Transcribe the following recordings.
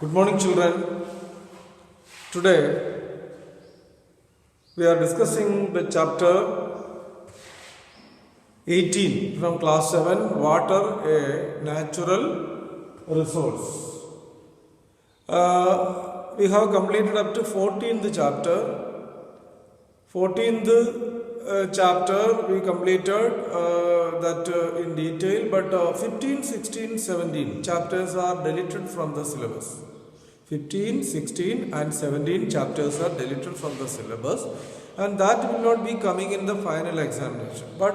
Good morning, children. Today we are discussing the chapter 18 from class 7, Water, a Natural Resource. We have completed up to 14th chapter. 14th chapter we completed that in detail, but 15, 16, 17 chapters are deleted from the syllabus. 15, 16 and 17 chapters are deleted from the syllabus, and that will not be coming in the final examination. But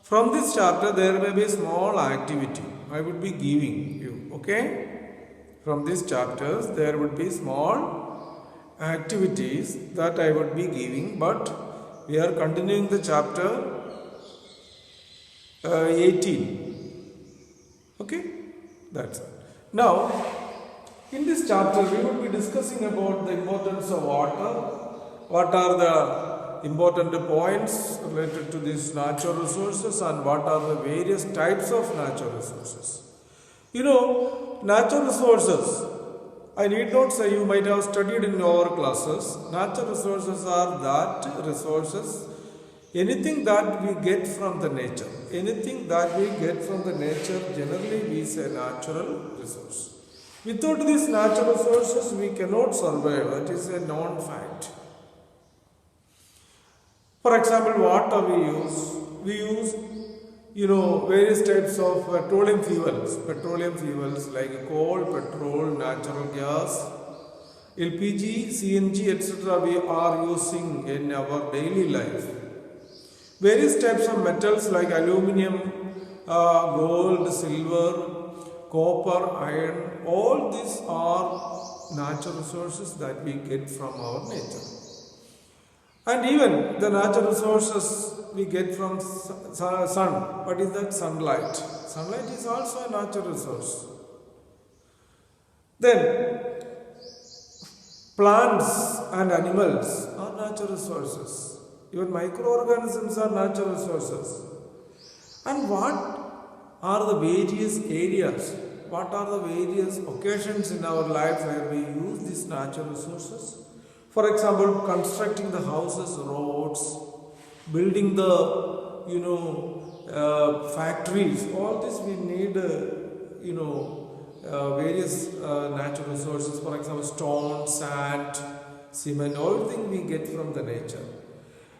from this chapter there may be a small activity I would be giving you, okay? From these chapters there would be small activities that I would be giving, but we are continuing the chapter 18, okay? That's it. Now, in this chapter, we will be discussing about the importance of water. What are the important points related to these natural resources and what are the various types of natural resources. You know, natural resources, I need not say, you might have studied in your classes. Natural resources are that resources, anything that we get from the nature. Anything that we get from the nature, generally we say natural resource. Without these natural resources, we cannot survive. That is a known fact. For example, water we use, various types of petroleum fuels like coal, petrol, natural gas, LPG, CNG, etc. we are using in our daily life. Various types of metals like aluminum, gold, silver, copper, iron, all these are natural resources that we get from our nature. And even the natural resources we get from sun. What is that? Sunlight. Sunlight is also a natural resource. Then, plants and animals are natural resources. Even microorganisms are natural resources. And what are the various areas, what are the various occasions in our life where we use these natural resources? For example, constructing the houses, roads, building the, factories, all this we need, various natural resources. For example, stone, sand, cement, all things we get from the nature.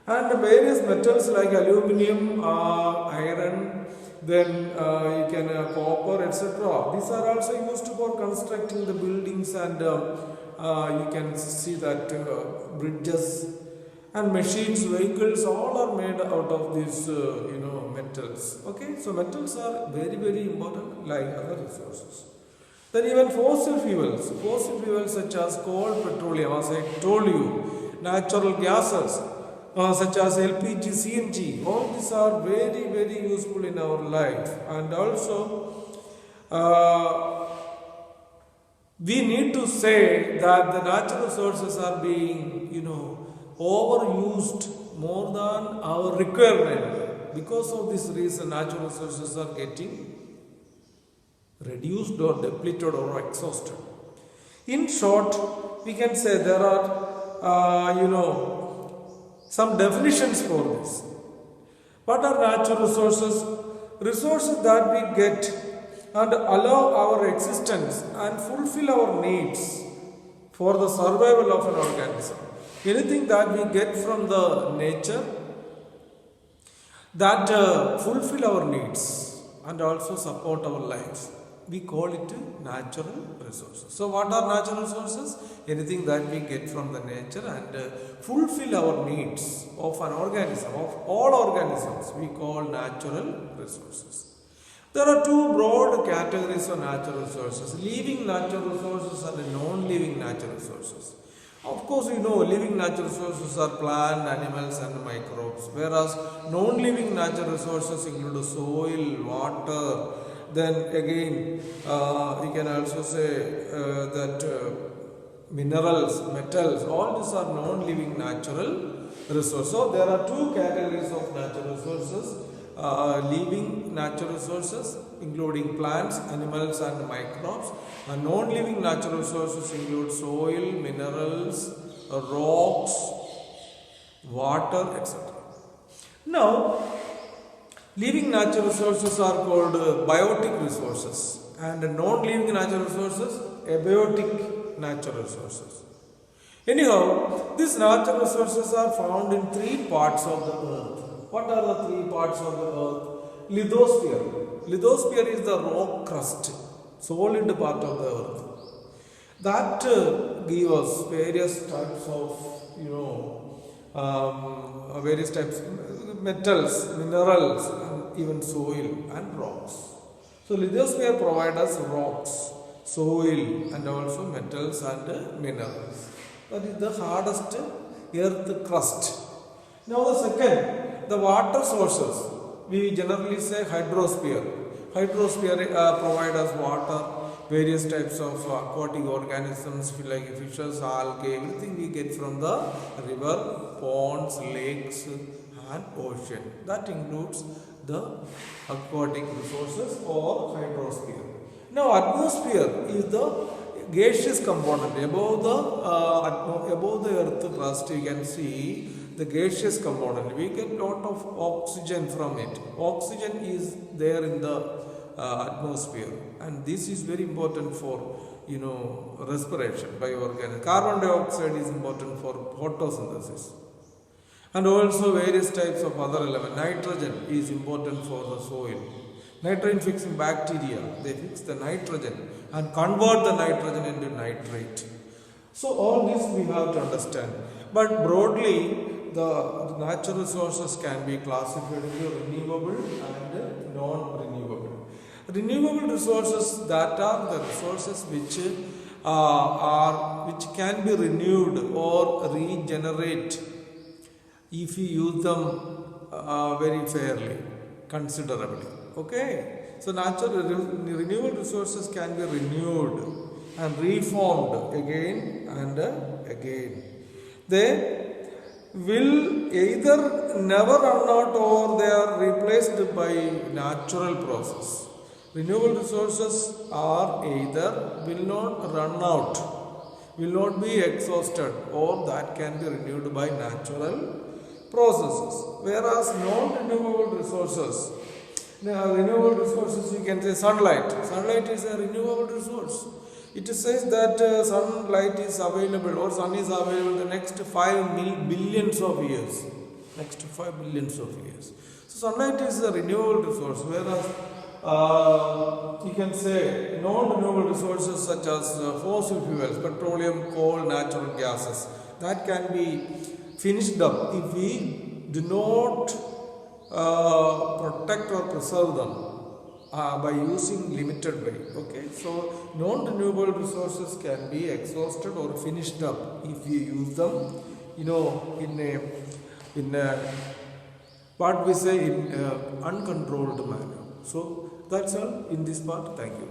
And the various metals like aluminum, iron, then you can copper, etc. These are also used for constructing the buildings, and you can see that bridges and machines, vehicles, all are made out of these metals. Okay, so metals are very, very important like other resources. Then even fossil fuels such as coal, petroleum, as I told you, natural gases, such as LPG, CNG, all these are very, very useful in our life. And also, we need to say that the natural resources are being, overused more than our requirement. Because of this reason, natural resources are getting reduced or depleted or exhausted. In short, we can say there are, some definitions for this. What are natural resources? Resources that we get and allow our existence and fulfill our needs for the survival of an organism. Anything that we get from the nature that fulfill our needs and also support our lives, we call it natural resources. So what are natural resources? Anything that we get from the nature and fulfill our needs of an organism, of all organisms, we call natural resources. There are two broad categories of natural resources: living natural resources and non-living natural resources. Of course, living natural resources are plant, animals and microbes, whereas non-living natural resources include soil, water. Then again, we can also say that minerals, metals, all these are non-living natural resources. So there are two categories of natural resources: living natural resources including plants, animals and microbes, and non-living natural resources include soil, minerals, rocks, water, etc. Now, living natural resources are called biotic resources, and non-living natural resources abiotic natural resources. Anyhow, these natural resources are found in three parts of the earth. What are the three parts of the earth? Lithosphere. Lithosphere is the rock crust, solid part of the earth. That gives us various types of, various types metals, minerals, and even soil and rocks. So lithosphere provides us rocks, soil, and also metals and minerals. That is the hardest earth crust. Now the second, the water sources. We generally say hydrosphere. Hydrosphere provides us water, various types of aquatic organisms like fishes, algae, everything we get from the river, ponds, lakes and ocean. That includes the aquatic resources or hydrosphere. Now atmosphere is the gaseous component. Above the earth crust you can see the gaseous component. We get lot of oxygen from it. Oxygen is there in the atmosphere, and this is very important for respiration by organism. Carbon dioxide is important for photosynthesis, and also various types of other elements. Nitrogen is important for the soil. Nitrogen fixing bacteria, they fix the nitrogen and convert the nitrogen into nitrate. So all this we have to understand. But broadly, the natural resources can be classified into renewable and non-renewable. Renewable resources, that are the resources which can be renewed or regenerate if you use them very fairly, considerably. Okay, so natural renewable resources can be renewed and reformed again and again. They will either never run out or they are replaced by natural process. Renewable resources are either will not run out, will not be exhausted, or that can be renewed by natural processes. Whereas non-renewable resources, renewable resources, you can say sunlight. Sunlight is a renewable resource. It says that sunlight is available or sun is available the next 5 billions of years. Next 5 billions of years. So sunlight is a renewable resource, whereas you can say non-renewable resources such as fossil fuels, petroleum, coal, natural gases, that can be finished up if we do not protect or preserve them by using limited way. Okay, so non-renewable resources can be exhausted or finished up if you use them, in what we say in uncontrolled manner. So that's all in this part. Thank you.